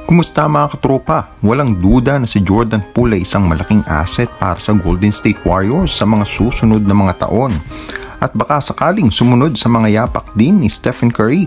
Kumusta mga katropa? Walang duda na si Jordan Poole ay isang malaking asset para sa Golden State Warriors sa mga susunod na mga taon. At baka sakaling sumunod sa mga yapak din ni Stephen Curry.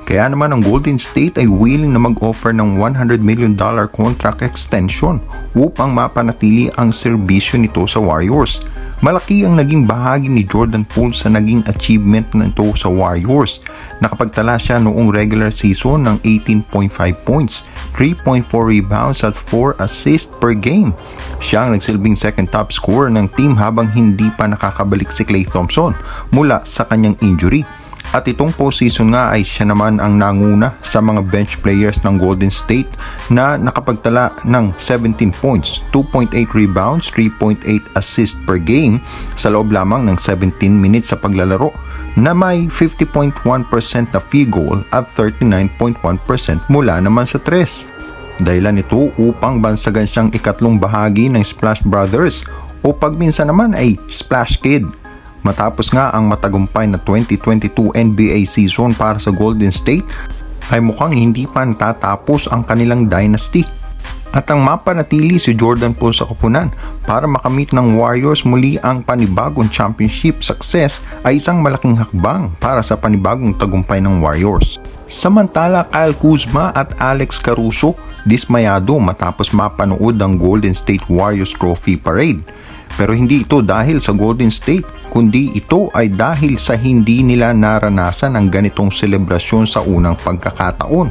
Kaya naman ang Golden State ay willing na mag-offer ng $100 million contract extension upang mapanatili ang serbisyo nito sa Warriors. Malaki ang naging bahagi ni Jordan Poole sa naging achievement nito sa Warriors. Nakapagtala siya noong regular season ng 18.5 points, 3.4 rebounds at 4 assists per game. Siya ang nagsilbing second top scorer ng team habang hindi pa nakakabalik si Klay Thompson mula sa kanyang injury. At itong postseason nga ay siya naman ang nanguna sa mga bench players ng Golden State na nakapagtala ng 17 points, 2.8 rebounds, 3.8 assists per game sa loob lamang ng 17 minutes sa paglalaro na may 50.1% na field goal at 39.1% mula naman sa tres. Dahilan ito upang bansagan siyang ikatlong bahagi ng Splash Brothers o pagminsan naman ay Splash Kid. Matapos nga ang matagumpay na 2022 NBA season para sa Golden State ay mukhang hindi pa natatapos ang kanilang dynasty. At ang mapanatili si Jordan Poole sa koponan para makamit ng Warriors muli ang panibagong championship success ay isang malaking hakbang para sa panibagong tagumpay ng Warriors. Samantala, Kyle Kuzma at Alex Caruso dismayado matapos mapanood ang Golden State Warriors Trophy Parade. Pero hindi ito dahil sa Golden State, kundi ito ay dahil sa hindi nila naranasan ang ganitong selebrasyon sa unang pagkakataon.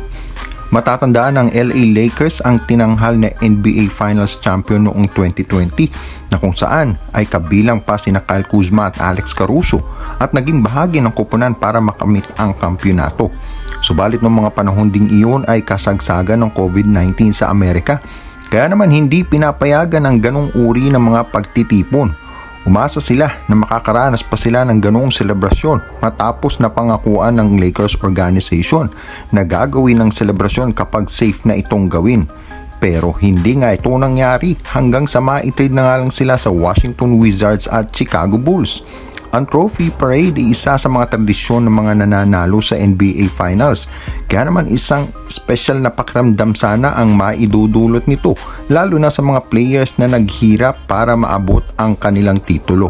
Matatandaan ng LA Lakers ang tinanghal na NBA Finals champion noong 2020 na kung saan ay kabilang pa sina Kyle Kuzma at Alex Caruso at naging bahagi ng koponan para makamit ang kampyonato. Subalit noong mga panahon ding iyon ay kasagsagan ng COVID-19 sa Amerika. Kaya naman hindi pinapayagan ang ganong uri ng mga pagtitipon. Umasa sila na makakaranas pa sila ng ganong selebrasyon matapos na pangakuan ng Lakers organization na gagawin ng selebrasyon kapag safe na itong gawin. Pero hindi nga ito nangyari hanggang sa maitrade na nga lang sila sa Washington Wizards at Chicago Bulls. Ang Trophy Parade ay isa sa mga tradisyon ng mga nananalo sa NBA Finals. Kaya naman isang special na pakiramdam sana ang maidudulot nito, lalo na sa mga players na naghirap para maabot ang kanilang titulo.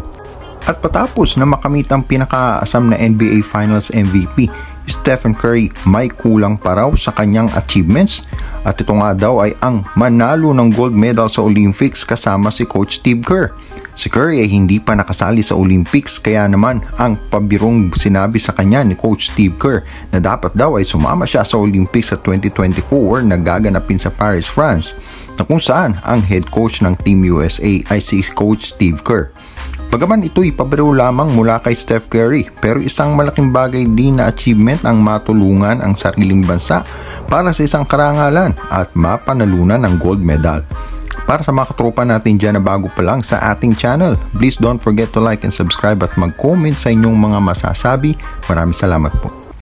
At patapos na makamit ang pinakaasam na NBA Finals MVP, Stephen Curry may kulang pa raw sa kanyang achievements at ito nga daw ay ang manalo ng gold medal sa Olympics kasama si Coach Steve Kerr. Si Curry ay hindi pa nakasali sa Olympics kaya naman ang pabirong sinabi sa kanya ni Coach Steve Kerr na dapat daw ay sumama siya sa Olympics sa 2024 na gaganapin sa Paris, France, na kung saan ang head coach ng Team USA ay si Coach Steve Kerr. Bagaman ito'y pabiro lamang mula kay Steph Curry, pero isang malaking bagay din na achievement ang matulungan ang sariling bansa para sa isang karangalan at mapanalunan ng gold medal. Para sa mga katropa natin dyan na bago pa lang sa ating channel, please don't forget to like and subscribe at mag-comment sa inyong mga masasabi. Maraming salamat po.